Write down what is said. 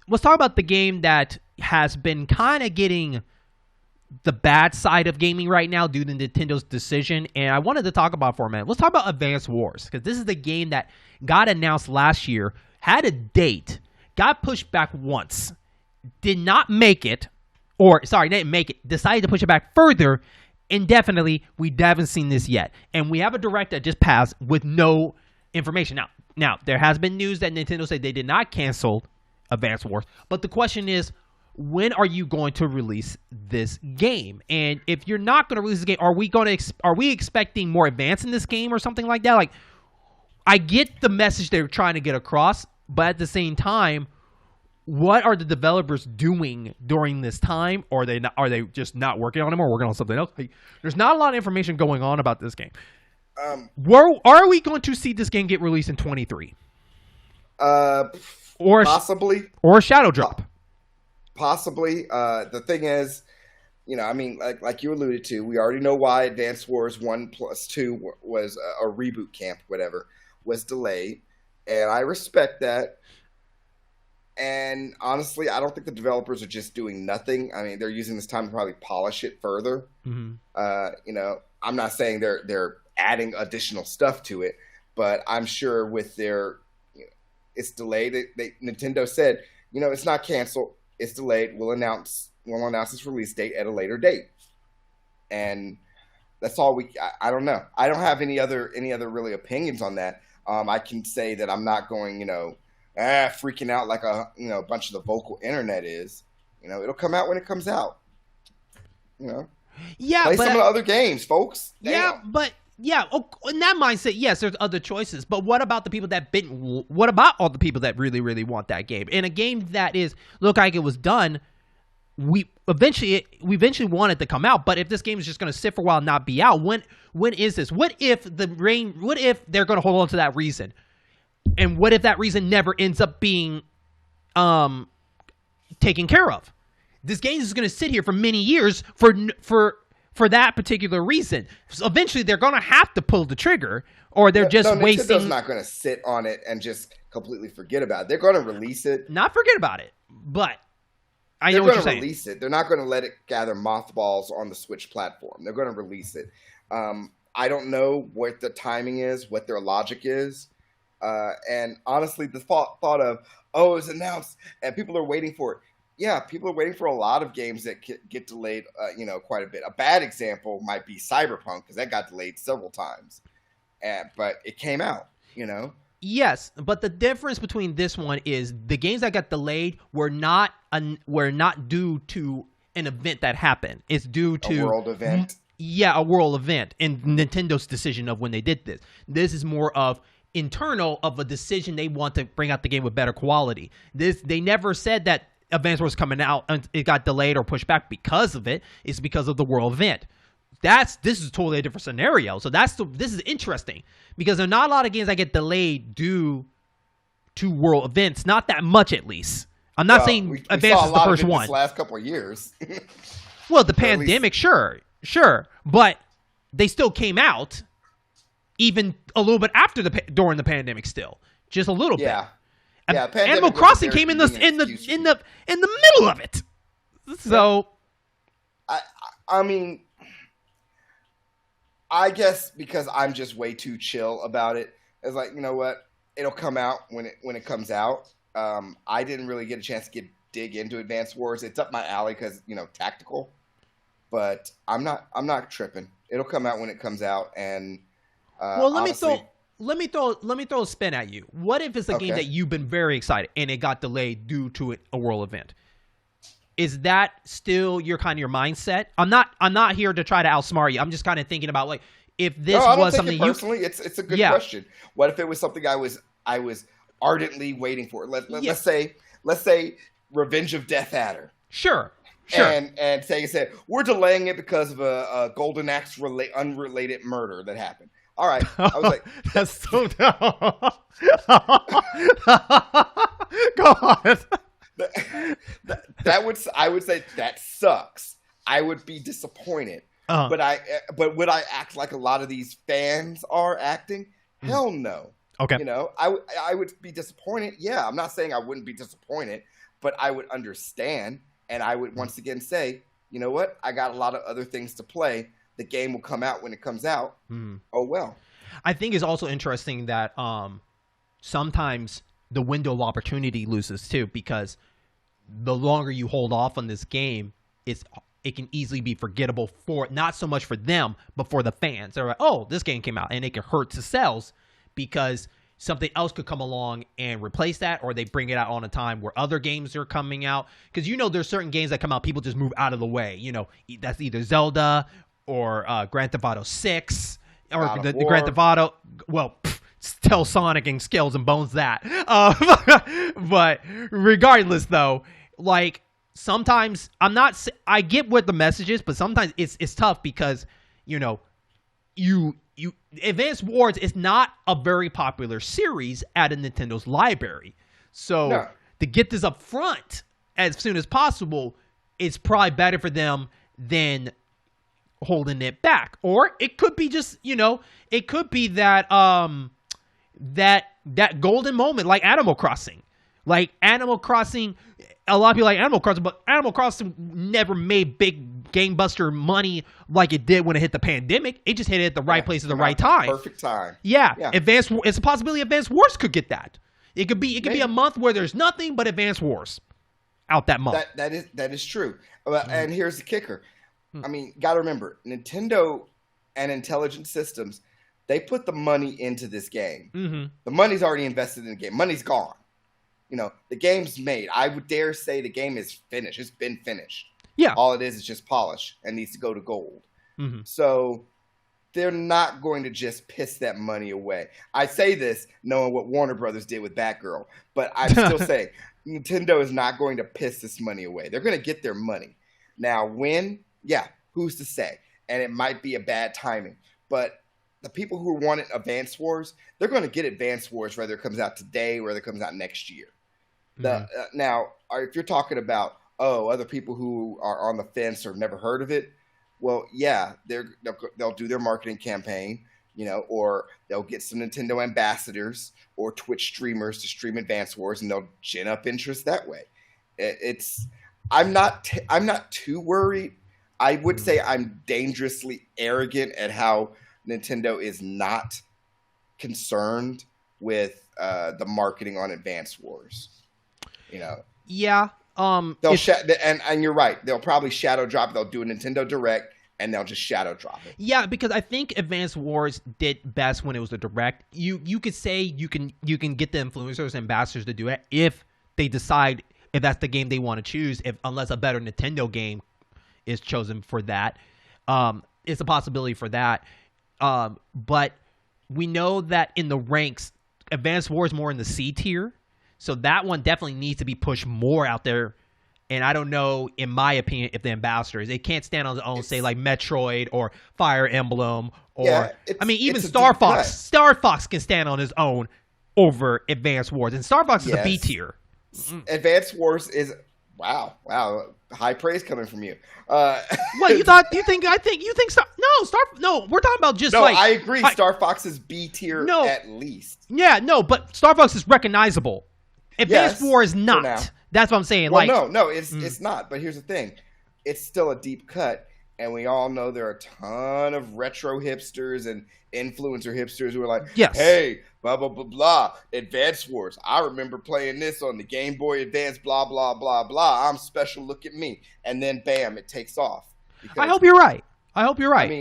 let's talk about the game that has been kind of getting the bad side of gaming right now due to Nintendo's decision. And I wanted to talk about for a minute. Let's talk about Advance Wars, because this is the game that got announced last year, had a date, got pushed back once, did not make it, didn't make it, decided to push it back further indefinitely. We haven't seen this yet. And we have a direct that just passed with no information. Now, there has been news that Nintendo said they did not cancel Advance Wars, but the question is, when are you going to release this game? And if you're not going to release this game, are we expecting more advance in this game or something like that? Like, I get the message they're trying to get across, but at the same time, what are the developers doing during this time? Or are they just not working on it or working on something else? Like, there's not a lot of information going on about this game. Are we going to see this game get released in 23? Or possibly, or Shadow Drop. Possibly. The thing is, I mean, like you alluded to, we already know why Advance Wars 1+2 was a reboot camp, whatever, was delayed. And I respect that. And honestly, I don't think the developers are just doing nothing. I mean, they're using this time to probably polish it further. Mm-hmm. I'm not saying they're adding additional stuff to it, but I'm sure with their, it's delayed. Nintendo said, it's not canceled. It's delayed. We'll announce its release date at a later date, and that's all I don't know. I don't have any other really opinions on that. I can say that I'm not going, freaking out like a bunch of the vocal internet is. It'll come out when it comes out. Yeah, play some of the other games, folks. Damn. Yeah, but. Yeah, in that mindset, yes, there's other choices. But what about the people what about all the people that really, really want that game? And a game that look like it was done, we eventually want it to come out. But if this game is just going to sit for a while and not be out, when is this? What if they're going to hold on to that reason? And what if that reason never ends up being taken care of? This game is going to sit here for many years for that particular reason. So eventually, they're going to have to pull the trigger, or they're wasting. Nintendo's not going to sit on it and just completely forget about it. They're going to release it. Not forget about it, but I know what you're saying. They're going to release it. They're not going to let it gather mothballs on the Switch platform. They're going to release it. I don't know what the timing is, what their logic is. And honestly, the thought of, it was announced and people are waiting for it. Yeah, people are waiting for a lot of games that get delayed, quite a bit. A bad example might be Cyberpunk, because that got delayed several times. But it came out, Yes, but the difference between this one is the games that got delayed were not due to an event that happened. It's due to a world event. Yeah, a world event, and Nintendo's decision of when they did this. This is more of internal of a decision they want to bring out the game with better quality. They never said that Advance Wars coming out and it got delayed or pushed back because of it. It's because of the world event. This is totally a different scenario. So this is interesting, because there are not a lot of games that get delayed due to world events. Not that much, at least. I'm not saying we Advance is the first one. This last couple of years. Well, the pandemic, sure, but they still came out even a little bit during the pandemic. Still, just a little bit. Yeah, Animal Crossing came in the middle of it. So, I mean, I guess because I'm just way too chill about it. It's like, you know what? It'll come out when it comes out. I didn't really get a chance to dig into Advance Wars. It's up my alley because tactical. But I'm not tripping. It'll come out when it comes out, and Let me throw a spin at you. What if it's a game that you've been very excited and it got delayed due to a world event? Is that still your mindset? I'm not here to try to outsmart you. I'm just kind of thinking about if this was something personally, it's a good question. What if it was something I was ardently waiting for? Let's say Revenge of Death Adder. Sure. And Sega said we're delaying it because of a Golden Axe unrelated murder that happened. All right, I was like, that's so dumb. Go on. I would say that sucks. I would be disappointed. But would I act like a lot of these fans are acting? Hell no. Okay. I would be disappointed. Yeah, I'm not saying I wouldn't be disappointed, but I would understand, and I would once again say, you know what? I got a lot of other things to play. The game will come out when it comes out. Oh well. I think it's also interesting that sometimes the window of opportunity loses too, because the longer you hold off on this game, it can easily be forgettable for not so much for them, but for the fans. They're like, oh, this game came out, and it can hurt the sales because something else could come along and replace that, or they bring it out on a time where other games are coming out. Because there's certain games that come out, people just move out of the way. That's either Zelda or Grand Theft Auto 6 or the Grand Theft Auto. Well, tell Sonic and Scales and Bones that. But regardless, though, like sometimes I get what the message is, but sometimes it's tough because you Advance Wars is not a very popular series at a Nintendo's library. So to get this up front as soon as possible, it's probably better for them than holding it back. Or it could be just, it could be that that golden moment like Animal Crossing. Like Animal Crossing, a lot of people like Animal Crossing, but Animal Crossing never made big game-buster money like it did when it hit the pandemic. It just hit it at the right place at the right time. Perfect time. Yeah. It's a possibility Advance Wars could get that. It could be a month where there's nothing but Advance Wars out that month. That is true. And here's the kicker. I mean, got to remember, Nintendo and Intelligent Systems, they put the money into this game. The money's already invested in the game. Money's gone. The game's made. I would dare say the game is finished. It's been finished. Yeah. All it is just polish and needs to go to gold. So they're not going to just piss that money away. I say this knowing what Warner Brothers did with Batgirl, but I'm still saying Nintendo is not going to piss this money away. They're going to get their money. Now, when? Yeah, who's to say? And it might be a bad timing, but the people who wanted Advance Wars, they're going to get Advance Wars whether it comes out today or whether it comes out next year. Now, if you're talking about, other people who are on the fence or have never heard of it, well, yeah, they'll do their marketing campaign, or they'll get some Nintendo ambassadors or Twitch streamers to stream Advance Wars, and they'll gin up interest that way. I'm not too worried. I would say I'm dangerously arrogant at how Nintendo is not concerned with the marketing on Advance Wars. Yeah. And you're right. They'll probably shadow drop. They'll do a Nintendo Direct and they'll just shadow drop it. Yeah, because I think Advance Wars did best when it was a Direct. You could say you can get the influencers and ambassadors to do it if they decide if that's the game they want to choose. Unless a better Nintendo game is chosen for that, it's a possibility for that. But we know that in the ranks, Advance Wars more in the C tier. So that one definitely needs to be pushed more out there. And I don't know, in my opinion, if the ambassadors, it can't stand on its own, say like Metroid or Fire Emblem, or even Star Fox. Star Fox can stand on its own over Advance Wars, and Star Fox is a B tier. Advance Wars is wow, high praise coming from you. What you thought? You think? No, we're talking about just I agree. Star Fox is B tier at least. Yeah, no, but Star Fox is recognizable. Advance War is not. That's what I'm saying. Well, no, it's not. But here's the thing: it's still a deep cut, and we all know there are a ton of retro hipsters and influencer hipsters who are like, "Hey, blah blah blah blah, Advance Wars. I remember playing this on the Game Boy Advance. Blah blah blah blah. I'm special. Look at me." And then, bam, it takes off. I hope you're right. I mean,